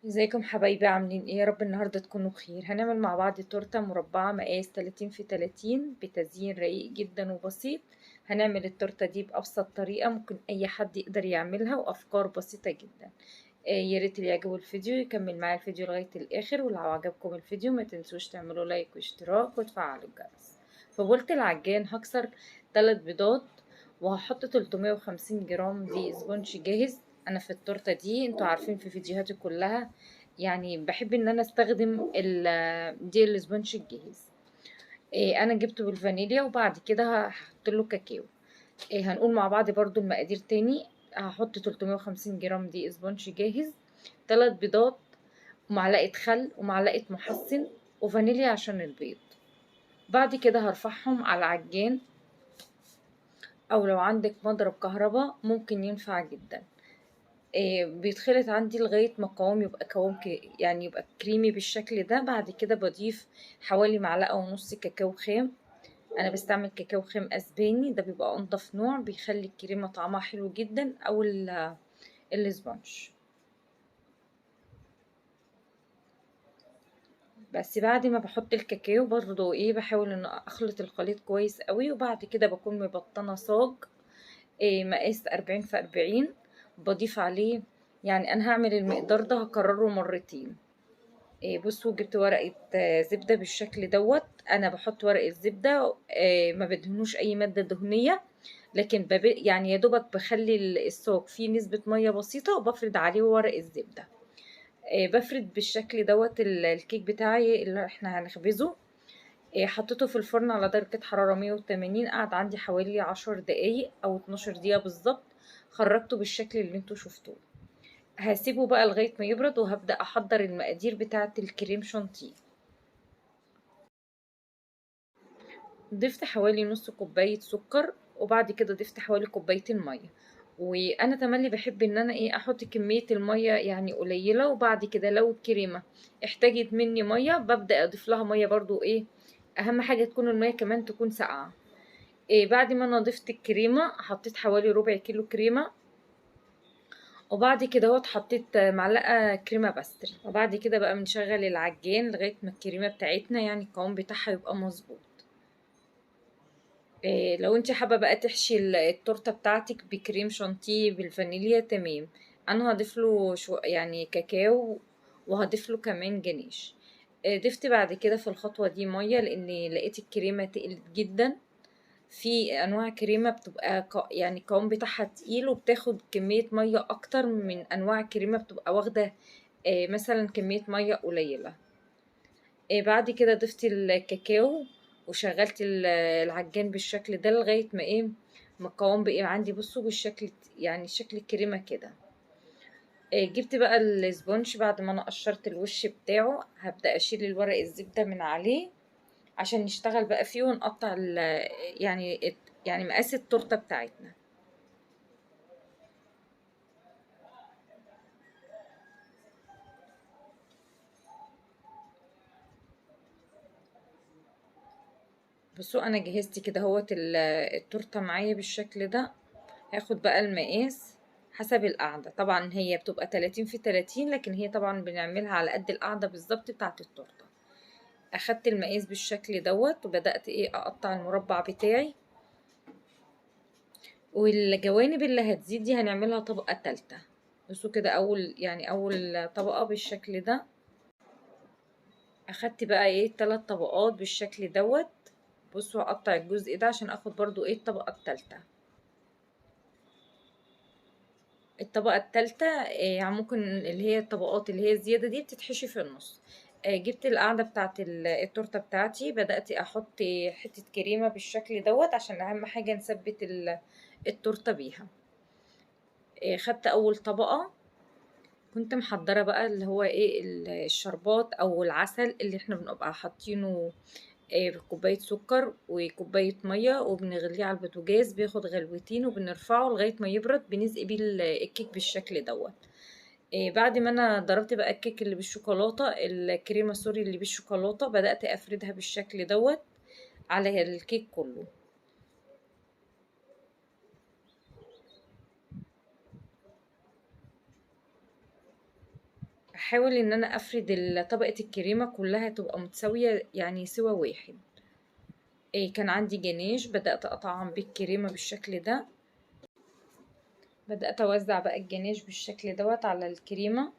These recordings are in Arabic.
ازيكم حبايبي عاملين ايه؟ يا رب النهارده تكونوا بخير. هنعمل مع بعض تورته مربعه مقاس 30 في 30 بتزيين رقيق جدا وبسيط. هنعمل التورته دي بابسط طريقه ممكن اي حد يقدر يعملها وافكار بسيطه جدا. يا ريت اللي يعجبه الفيديو يكمل معايا الفيديو لغايه الاخر، ولو عجبكم الفيديو ما تنسوش تعملوا لايك واشتراك وتفعلوا الجرس. في بولة العجان هكسر 3 بيضات، وهحط 350 جرام دي اسبونج جاهز. انا في التورته دي انتوا عارفين في فيديوهاتي كلها يعني بحب ان انا استخدم دي الاسبونج الجاهز. انا جبته بالفانيليا وبعد كده هحط له كاكاو. هنقول مع بعض برضو المقادير تاني. هحط 350 جرام دي اسبونج جاهز، 3 بيضات، ومعلقة خل ومعلقة محسن وفانيليا عشان البيض. بعد كده هرفعهم على العجان، او لو عندك مضرب كهرباء ممكن ينفع جدا. بيتخلط عندي لغاية ما القوام يبقى يعني يبقى كريمي بالشكل ده. بعد كده بضيف حوالي معلقة ونص كاكاو خام. انا بستعمل كاكاو خام اسباني، ده بيبقى انضف نوع، بيخلي الكريمة طعمها حلو جدا، او الاسبونج. بس بعد ما بحط الكاكاو برضو بحاول ان اخلط الخليط كويس قوي، وبعد كده بكون مبطنة صاج مقاس 40 في 40. بضيف عليه، يعني انا هعمل المقدار ده هكرره مرتين. بصوا جبت ورقة زبدة بالشكل دوت. انا بحط ورقة زبدة، ما بدهنوش اي مادة دهنية، لكن يعني يا دوبك بخلي الصاج فيه نسبة مية بسيطة وبفرد عليه ورق الزبدة. بفرد بالشكل دوت الكيك بتاعي اللي احنا هنخبزه. حطيته في الفرن على درجة حرارة 180، قعد عندي حوالي 10 دقايق او 12 دقيقة بالظبط. خرجته بالشكل اللي انتوا شفتوه. هسيبه بقى لغاية ما يبرد، وهبدأ احضر المقادير بتاعة الكريم شانتيه. ضفت حوالي نص كوباية سكر، وبعد كده ضفت حوالي كوبايتين مية. وانا تملي بحب ان انا احط كمية المية يعني قليلة، وبعد كده لو الكريمة احتاجت مني مية ببدأ اضيف لها مية برضو. اهم حاجة تكون المية كمان تكون ساقعة. بعد ما انا ضفت الكريمة حطيت حوالي ربع كيلو كريمة، وبعد كده حطيت معلقة كريمة باستري. وبعد كده بقى بنشغل العجان لغاية ما الكريمة بتاعتنا يعني القوام بتاعها يبقى مظبوط. لو انت حابة بقى تحشي التورتة بتاعتك بكريم شانتيه بالفانيليا تمام. انا هضيف له شو يعني كاكاو، وهضيف له كمان جنيش. ضفت بعد كده في الخطوة دي مية لان لقيت الكريمة تقلت جدا. في انواع كريمة بتبقى يعني القوام بتاعها تقيل وبتاخد كمية مية اكتر من انواع كريمة بتبقى واخدة مثلا كمية مية قليلة. بعد كده ضفت الكاكاو، وشغلت العجان بالشكل ده لغاية ما القوام بقى عندي بصوا بالشكل يعني شكل الكريمة كده. جبت بقى الاسبونج بعد ما انا قشرت الوش بتاعه، هبدأ اشيل الورق الزبدة من عليه عشان نشتغل بقى فيه ونقطع يعني يعني مقاس التورتة بتاعتنا. بصوا انا جهزت كده التورته معايا بالشكل ده. هاخد بقى المقاس حسب القعده، طبعا هي بتبقى 30 في 30، لكن هي طبعا بنعملها على قد القعده بالظبط بتاعه التورته. اخدت المقاس بالشكل دوت وبدات اقطع المربع بتاعي. والجوانب اللي هتزيد دي هنعملها طبقه تالتة. بصوا كده اول طبقه بالشكل ده. اخدت بقى 3 طبقات بالشكل دوت. بصوا هقطع الجزء ده عشان اخد برضو الطبقه التالتة. الطبقة التالتة يعني ممكن اللي هي الطبقات اللي هي الزيادة دي بتتحشي في النص. جبت القاعدة بتاعت التورتة بتاعتي، بدأت احط حتة كريمة بالشكل دوت عشان اهم حاجة نثبت التورتة بيها. خدت اول طبقة. كنت محضرة بقى اللي هو الشربات او العسل اللي احنا بنبقى حاطينه. كوباية سكر وكوباية مية وبنغليه على البوتاجاز، بياخد غلوتين وبنرفعه لغاية ما يبرد، بنسقي بيه الكيك بالشكل دوت. بعد ما انا ضربت بقى الكيك اللي بالشوكولاتة، الكريمة سوري اللي بالشوكولاتة، بدأت افردها بالشكل دوت على الكيك كله. هحاول ان انا افرد طبقة الكريمة كلها تبقى متساوية، يعني سوا واحد. كان عندي جناش بدأت اطعم بالكريمة بالشكل ده. بدأت اوزع بقى الجناش بالشكل دوت على الكريمة.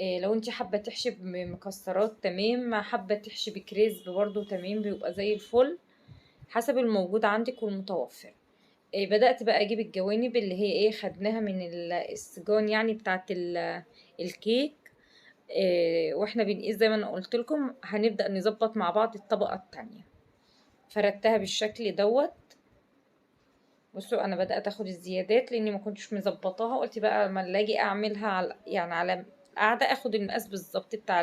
لو انت حابة تحشي بمكسرات تمام، ما حابة تحشي بكريسب برضو تمام، بيبقى زي الفل، حسب الموجود عندك والمتوفر. بدأت بقى اجيب الجوانب اللي هي خدناها من السجان، يعني بتاعت الكيك. واحنا بنقيس زي ما انا قلت لكم هنبدأ نظبط مع بعض الطبقة التانية. فردتها بالشكل دوت. بصوا انا بدأت اخد الزيادات لاني ما كنتش مظبطاها، قلت بقى لما اجي اعملها على يعني على قاعدة اخد المقاس بالظبط بتاع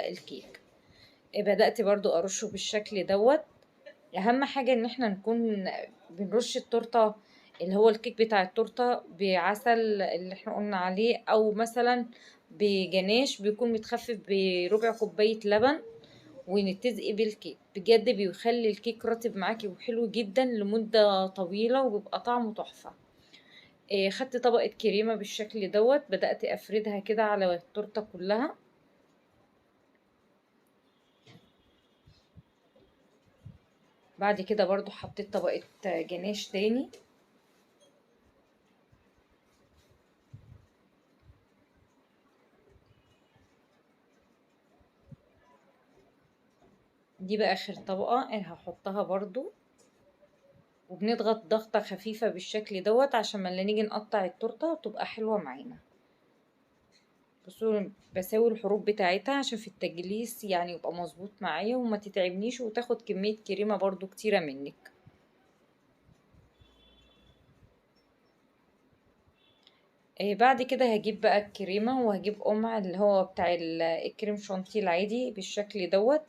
الكيك. بدأت برضو ارشه بالشكل دوت. اهم حاجة ان احنا نكون بنرش التورتة اللي هو الكيك بتاع التورتة بعسل اللي احنا قلنا عليه، او مثلا بجناش بيكون متخفف بربع كوباية لبن، ونتزقي بالكيك. بجد بيخلي الكيك رطب معاكي وحلو جدا لمدة طويلة وبيبقى طعمه تحفة. خدت طبقة كريمة بالشكل دوت، بدأت افردها كده على التورتة كلها. بعد كده برضو حطيت طبقة جناش تاني. دي بقى اخر طبقة انا هحطها برضو، وبنضغط ضغطة خفيفة بالشكل دوت عشان ما نيجي نقطع التورتة تبقى حلوة معانا. بصوا بساوي الحروف بتاعتها عشان في التجليس يعني يبقى مظبوط معايا وما تتعبنيش وتاخد كمية كريمة برضو كتيرة منك. بعد كده هجيب بقى الكريمة وهجيب قمع اللي هو بتاع الكريم شانتيه العادي بالشكل دوت.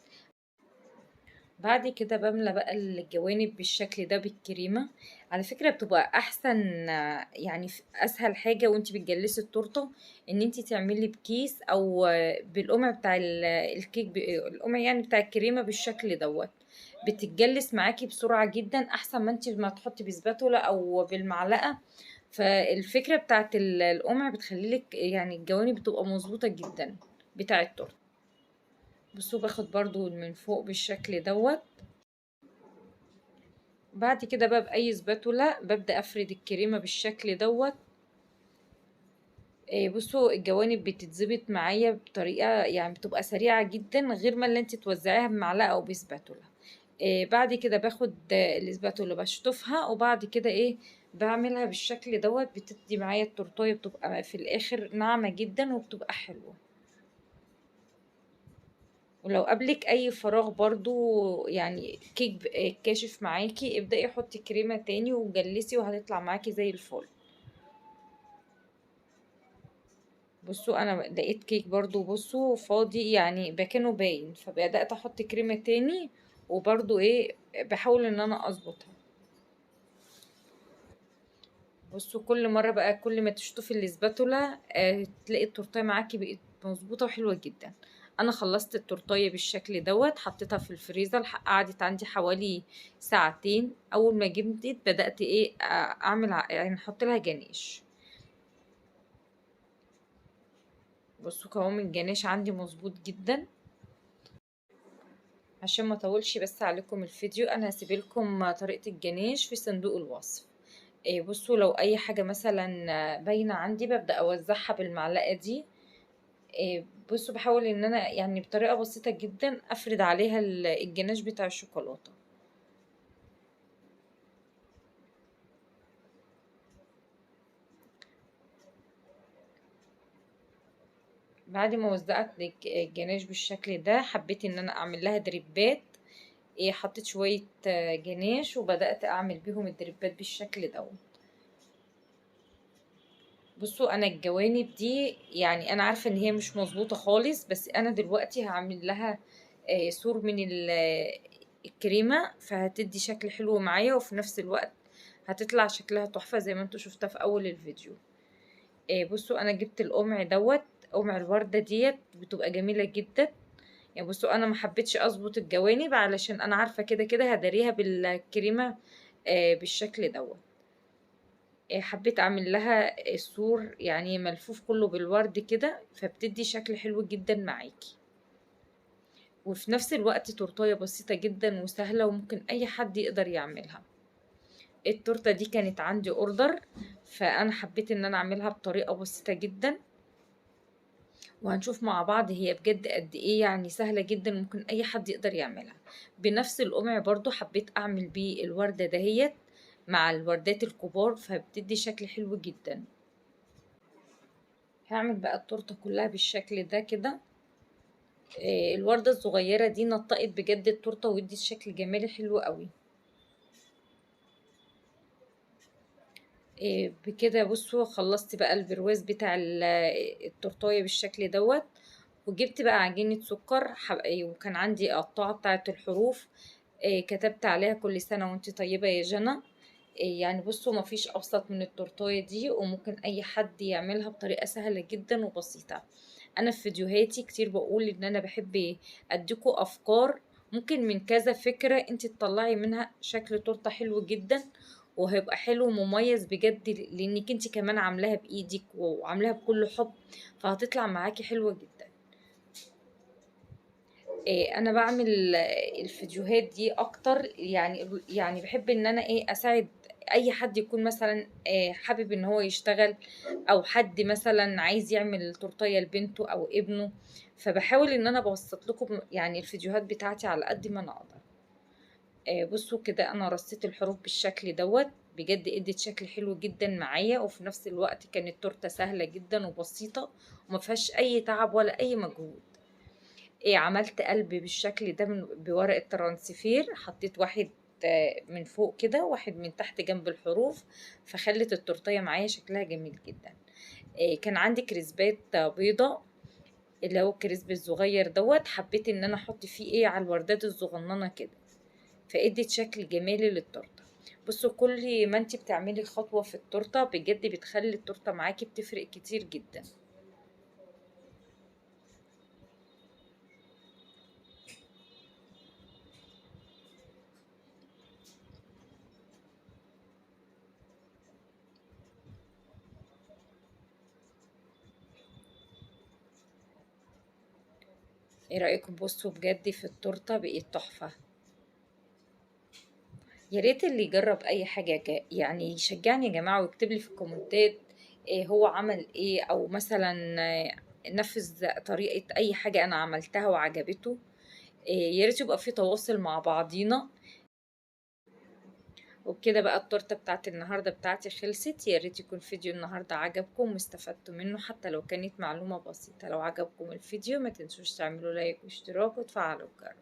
بعد كده بملى بقى الجوانب بالشكل ده بالكريمة. على فكرة بتبقى احسن، يعني اسهل حاجة وانتي بتجلسي التورتة ان انتي تعملي بكيس او بالقمع بتاع الكيك، القمع يعني بتاع الكريمة بالشكل دوت. بتتجلس معاكي بسرعة جدا احسن ما انتي ما تحطي بسباتولا او بالمعلقة. فالفكرة بتاعت القمع بتخليلك يعني الجوانب بتبقى مظبوطة جدا بتاع التورتة. بصوا باخد برضو من فوق بالشكل دوت. بعد كده بقى بأي سباتولا ببدأ أفرد الكريمة بالشكل دوت. بصوا الجوانب بتتظبط معايا بطريقة يعني بتبقى سريعة جدا، غير ما اللي انت توزعيها بمعلقة أو بسباتولا. بعد كده باخد السباتولا بشطفها، وبعد كده بعملها بالشكل دوت. بتدي معايا التورتاية بتبقى في الآخر ناعمة جدا وبتبقى حلوة. ولو قابلك اي فراغ برضو يعني كيك كاشف معاكي، ابدأي حطي كريمة تاني وجلسي وهتطلع معاكي زي الفل. بصوا انا لقيت كيك برضو بصوا فاضي يعني كأنه باين، فبدأت احط كريمة تاني. وبرضو بحاول ان انا اظبطها. بصوا كل مرة بقى كل ما تشطفي الاسباتولا تلاقي التورتايه معاكي بقت مظبوطة وحلوة جدا. انا خلصت التورتايه بالشكل دوت، حطيتها في الفريزر، قعدت عندي حوالي ساعتين. اول ما جبت بدأت اعمل يعني احط لها جناش. بصوا قوام الجناش عندي مظبوط جدا. عشان ما اطولش بس عليكم الفيديو، انا هسيب لكم طريقة الجناش في صندوق الوصف. بصوا لو اي حاجة مثلا باينة عندي ببدأ اوزعها بالمعلقة دي. بصوا بحاول ان انا يعني بطريقة بسيطة جدا افرد عليها الجناش بتاع الشوكولاتة. بعد ما وزعت الجناش بالشكل ده حبيت ان انا اعمل لها دريبات. حطيت شوية جناش وبدأت اعمل بيهم الدريبات بالشكل ده. بصوا انا الجوانب دي يعني انا عارفة ان هي مش مظبوطة خالص، بس انا دلوقتي هعمل لها سور من الكريمة، فهتدي شكل حلو معايا وفي نفس الوقت هتطلع شكلها تحفة زي ما انتوا شفتها في اول الفيديو. بصوا انا جبت القمع دوت، قمع الوردة ديت بتبقى جميلة جدا. يعني بصوا انا ما حبيتش اظبط الجوانب علشان انا عارفة كده كده هداريها بالكريمة بالشكل دوت. حبيت اعمل لها السور يعني ملفوف كله بالورد كده، فبتدي شكل حلو جدا معاكي، وفي نفس الوقت تورتاية بسيطة جدا وسهلة وممكن اي حد يقدر يعملها. التورتة دي كانت عندي اوردر، فانا حبيت ان انا اعملها بطريقة بسيطة جدا، وهنشوف مع بعض هي بجد قد ايه يعني سهلة جدا ممكن اي حد يقدر يعملها. بنفس القمع برضو حبيت اعمل بيه الوردة دهيت مع الوردات الكبار، فبتدي شكل حلو جدا. هعمل بقى التورتة كلها بالشكل ده كده. الوردة الصغيرة دي نطقت بجد التورتة وادت شكل جمالي حلو قوي. بكده بصوا خلصت بقى البرواز بتاع التورتاية بالشكل دوت. وجبت بقى عجينة سكر وكان عندي قطاعة بتاعة الحروف، كتبت عليها كل سنة وانت طيبة يا جنى. يعني بصوا مفيش أبسط من التورتاية دي، وممكن أي حد يعملها بطريقة سهلة جدا وبسيطة. أنا في فيديوهاتي كتير بقول إن أنا بحب أديكوا أفكار ممكن من كذا فكرة انت تطلعي منها شكل تورتة حلو جدا، وهيبقى حلو ومميز بجد لانك انت كمان عاملاها بايدك وعاملاها بكل حب، فهتطلع معاكي حلوة جدا. انا بعمل الفيديوهات دي اكتر، يعني بحب ان انا اساعد اي حد يكون مثلا حابب ان هو يشتغل، او حد مثلا عايز يعمل تورتيه لبنته او ابنه، فبحاول ان انا بوسط لكم يعني الفيديوهات بتاعتي على قد ما انا اقدر. بصوا كده انا رصيت الحروف بالشكل دوت، بجد ادت شكل حلو جدا معايا، وفي نفس الوقت كانت تورته سهله جدا وبسيطه وما فيهاش اي تعب ولا اي مجهود. عملت قلب بالشكل ده بورق الترانسفير، حطيت واحد من فوق كده واحد من تحت جنب الحروف، فخلت التورتيه معايا شكلها جميل جدا. كان عندي كريسبات بيضة، اللي هو الكريسب الصغير دوت، حبيت ان انا احط فيه على الوردات الصغننه كده، فادت شكل جمالي للتورته. بصوا كل ما انت بتعملي خطوه في التورته بجد بتخلي التورته معاكي بتفرق كتير جدا. ايه رايكم؟ بصوا بجد في التورته بقت تحفه. يا ريت اللي يجرب اي حاجه يعني يشجعني يا جماعه ويكتب لي في الكومنتات إيه هو عمل ايه، او مثلا نفذ طريقه اي حاجه انا عملتها وعجبته. يا ريت يبقى في تواصل مع بعضينا. وبكده بقى التورته بتاعت النهارده بتاعتي خلصت. يا ريت يكون فيديو النهارده عجبكم واستفدتوا منه حتى لو كانت معلومه بسيطه. لو عجبكم الفيديو ما تنسوش تعملوا لايك واشتراك وتفعلوا الجرس.